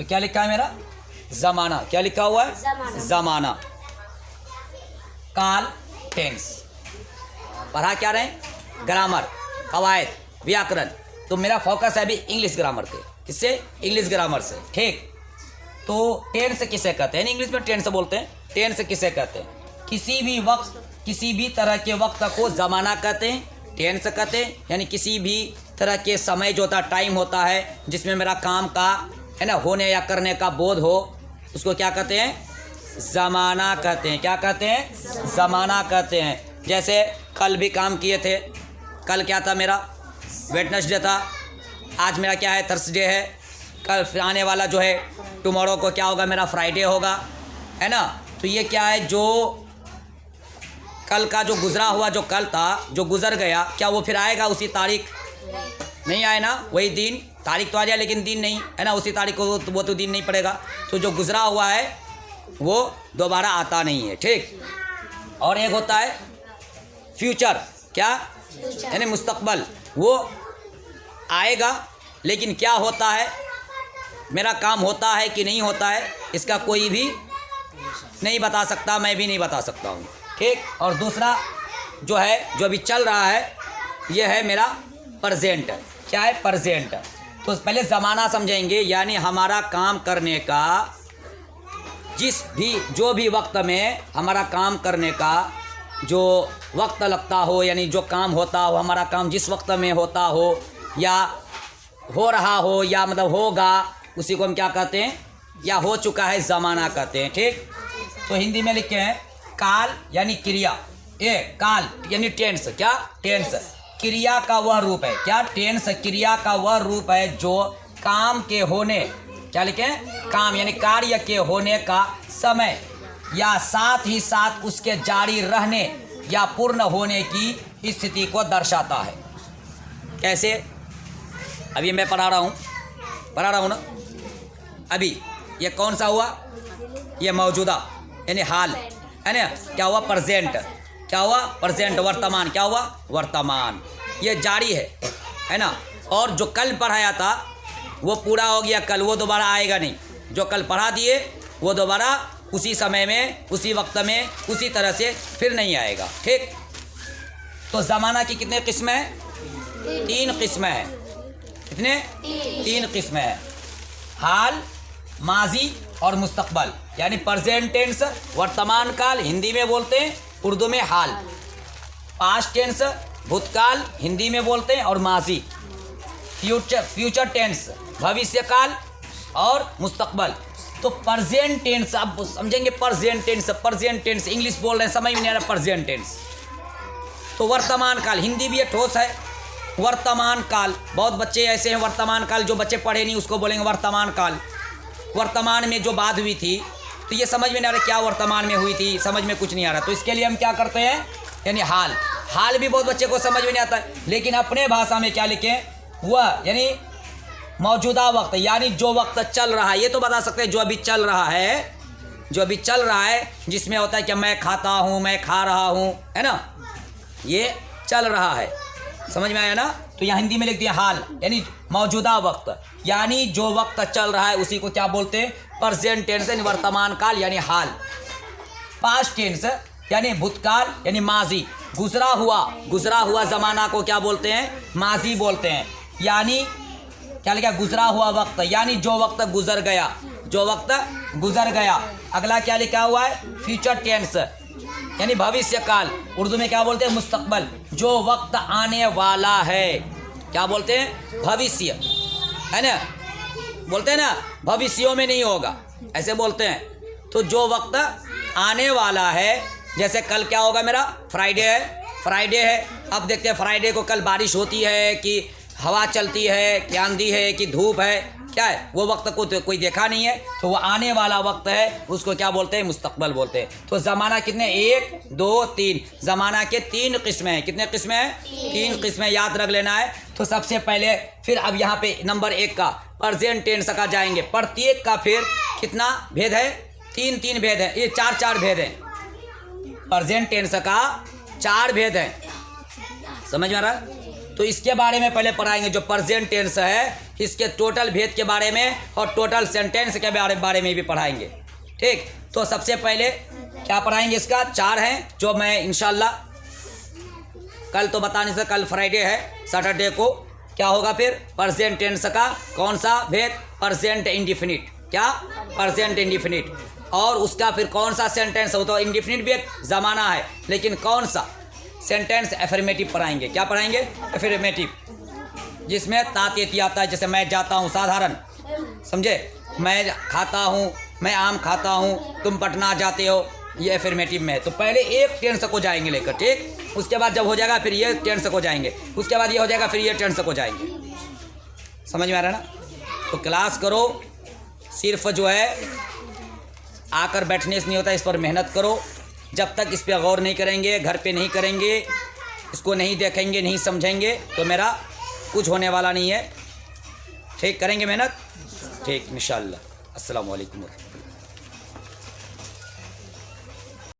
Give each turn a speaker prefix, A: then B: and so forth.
A: तो क्या लिखा है मेरा? ज़माना। क्या लिखा हुआ है? ज़माना। काल टेंस। पढ़ा क्या रहे? ग्रामर, कवायद, व्याकरण। तो मेरा फोकस है अभी इंग्लिश ग्रामर पे। किससे? इंग्लिश ग्रामर से। ठीक। तो टेंस किसे कहते हैं? इंग्लिश में टेंस बोलते हैं। टेंस किसे कहते हैं? किसी भी वक्त, किसी भी तरह के वक्त को ज़माना कहते हैं, टेंस कहते हैं। यानी किसी भी तरह के समय जो होता है, टाइम होता है जिसमें मेरा काम का है ना होने या करने का बोध हो, उसको क्या कहते हैं? ज़माना कहते हैं। क्या कहते हैं? ज़माना कहते हैं। जैसे कल भी काम किए थे। कल क्या था मेरा? वेडनेसडे था। आज मेरा क्या है? थर्सडे है। कल आने वाला जो है टुमारो को क्या होगा? मेरा फ्राइडे होगा, है ना। तो ये क्या है? जो कल का जो गुजरा हुआ, जो कल था, जो गुजर गया, क्या वो फिर आएगा उसी तारीख? नहीं आए ना। वही दिन, तारीख तो आ जाए लेकिन दिन नहीं, है ना। उसी तारीख को वो तो दिन नहीं पड़ेगा। तो जो गुजरा हुआ है वो दोबारा आता नहीं है। ठीक। और एक होता है फ्यूचर। क्या? यानी मुस्तकबल। वो आएगा लेकिन क्या होता है, मेरा काम होता है कि नहीं होता है, इसका कोई भी नहीं बता सकता, मैं भी नहीं बता सकता हूँ। ठीक। और दूसरा जो है, जो अभी चल रहा है, ये है मेरा प्रेजेंट। क्या है? प्रेजेंट। तो पहले ज़माना समझेंगे, यानी हमारा काम करने का जो भी वक्त में हमारा काम करने का जो वक्त लगता हो, यानी जो काम होता हो, हमारा काम जिस वक्त में होता हो या हो रहा हो या मतलब होगा, उसी को हम क्या कहते हैं? या हो चुका है, ज़माना कहते हैं। ठीक। तो हिंदी में लिखे हैं काल यानी क्रिया। ये काल यानी टेंस। क्या? टेंस क्रिया का वह रूप है। क्या? टेंस क्रिया का वह रूप है जो काम के होने, क्या लिखे? काम यानी कार्य के होने का समय या साथ ही साथ उसके जारी रहने या पूर्ण होने की स्थिति को दर्शाता है। कैसे? अभी मैं पढ़ा रहा हूँ ना। अभी ये कौन सा हुआ? ये मौजूदा यानी हाल, है ना। क्या हुआ? प्रेजेंट। क्या हुआ? प्रेजेंट। वर्तमान। क्या हुआ? वर्तमान। ये जारी है ना। और जो कल पढ़ाया था वो पूरा हो गया कल, वो दोबारा आएगा नहीं। जो कल पढ़ा दिए वो दोबारा उसी समय में, उसी वक्त में, उसी तरह से फिर नहीं आएगा। ठीक। तो ज़माना की कितने किस्में हैं? 3 किस्में हैं। कितने? 3 किस्में हैं। हाल, माजी और मुस्तकबल। यानी प्रेजेंट टेंस, वर्तमान काल हिंदी में बोलते हैं, उर्दू में हाल। पास्ट टेंस भूतकाल हिंदी में बोलते हैं और माजी। फ्यूचर टेंस भविष्य काल और मुस्तकबल। तो प्रेजेंट टेंस आप समझेंगे। प्रेजेंट टेंस इंग्लिश बोल रहे हैं, समझ में नहीं आ रहा। प्रेजेंट टेंस तो वर्तमान काल, हिंदी भी ये ठोस है। वर्तमान काल, बहुत बच्चे ऐसे हैं वर्तमान काल, जो बच्चे पढ़े नहीं उसको बोलेंगे वर्तमान काल। वर्तमान में जो बात हुई थी तो ये समझ में नहीं आ रहा क्या वर्तमान में हुई थी, समझ में कुछ नहीं आ रहा। तो इसके लिए हम क्या करते हैं? यानी हाल भी बहुत बच्चे को समझ में नहीं आता है, लेकिन अपने भाषा में क्या लिखें? वह यानी मौजूदा वक्त, यानी जो वक्त चल रहा है। ये तो बता सकते हैं जो अभी चल रहा है, जो अभी चल रहा है, जिसमें होता है कि मैं खाता हूँ, मैं खा रहा हूँ, है ना। ये चल रहा है, समझ में आया ना। तो यहाँ हिंदी में लिख दिया हाल यानी मौजूदा वक्त, यानी जो वक्त चल रहा है उसी को क्या बोलते हैं? प्रेजेंट टेंस यानी वर्तमान काल यानी हाल। पास्ट टेंस यानी भूतकाल यानी माजी। गुजरा हुआ ज़माना को क्या बोलते हैं? माजी बोलते हैं। यानी क्या लिखा? गुजरा हुआ वक्त, यानी जो वक्त गुजर गया। अगला क्या लिखा हुआ है? फ्यूचर टेंस यानी भविष्य काल, उर्दू में क्या बोलते हैं? मुस्तकबल। जो वक्त आने वाला है क्या बोलते हैं? भविष्य, है ना। बोलते हैं ना भविष्यों में नहीं होगा, ऐसे बोलते हैं। तो जो वक्त आने वाला है, जैसे कल क्या होगा? मेरा फ्राइडे है। अब देखते हैं फ्राइडे को कल बारिश होती है कि हवा चलती है कि आंधी है कि धूप है, क्या है? वो वक्त को तो कोई देखा नहीं है, तो वो आने वाला वक्त है, उसको क्या बोलते हैं? मुस्तकबल बोलते हैं। तो ज़माना कितने? 1 2 3। ज़माना के 3 किस्में हैं। कितने किस्में हैं? 3 किस्में याद रख लेना है। तो सबसे पहले फिर अब यहाँ पे नंबर 1 का प्रेजेंट टेंस का जाएंगे। प्रत्येक का फिर कितना भेद है? 3 भेद है। ये 4 भेद हैं। प्रेजेंट टेंस का 4 भेद हैं, समझ में आ रहा है। तो इसके बारे में पहले पढ़ाएंगे। जो प्रेजेंट टेंस है इसके टोटल भेद के बारे में और टोटल सेंटेंस के बारे में भी पढ़ाएंगे। ठीक, तो सबसे पहले क्या पढ़ाएंगे, इसका 4 हैं जो मैं इंशाल्लाह कल तो बता नहीं सकता, कल फ्राइडे है, सैटरडे को क्या होगा फिर प्रेजेंट टेंस का कौन सा भेद, प्रेजेंट इंडिफिनिट, क्या प्रेजेंट इंडिफिनिट, और उसका फिर कौन सा सेंटेंस हो, तो इंडिफिनिट भी एक ज़माना है लेकिन कौन सा सेंटेंस एफर्मेटिव पढ़ाएंगे, क्या पढ़ाएंगे एफर्मेटिव, जिसमें तातीती आता है, जैसे मैं जाता हूँ साधारण, समझे, मैं खाता हूँ, मैं आम खाता हूँ, तुम पटना जाते हो, ये एफर्मेटिव में है। तो पहले एक टेंस को जाएंगे लेकर, ठीक, उसके बाद जब हो जाएगा फिर ये टेंस को जाएंगे, उसके बाद ये हो जाएगा फिर ये टेंस को जाएंगे। समझ में आ रहा है ना। तो क्लास करो, सिर्फ जो है आकर बैठने से नहीं होता, इस पर मेहनत करो। जब तक इस पर गौर नहीं करेंगे, घर पे नहीं करेंगे, इसको नहीं देखेंगे, नहीं समझेंगे, तो मेरा कुछ होने वाला नहीं है। ठीक, करेंगे मेहनत, ठीक इंशाअल्लाह। अस्सलाम वालेकुम।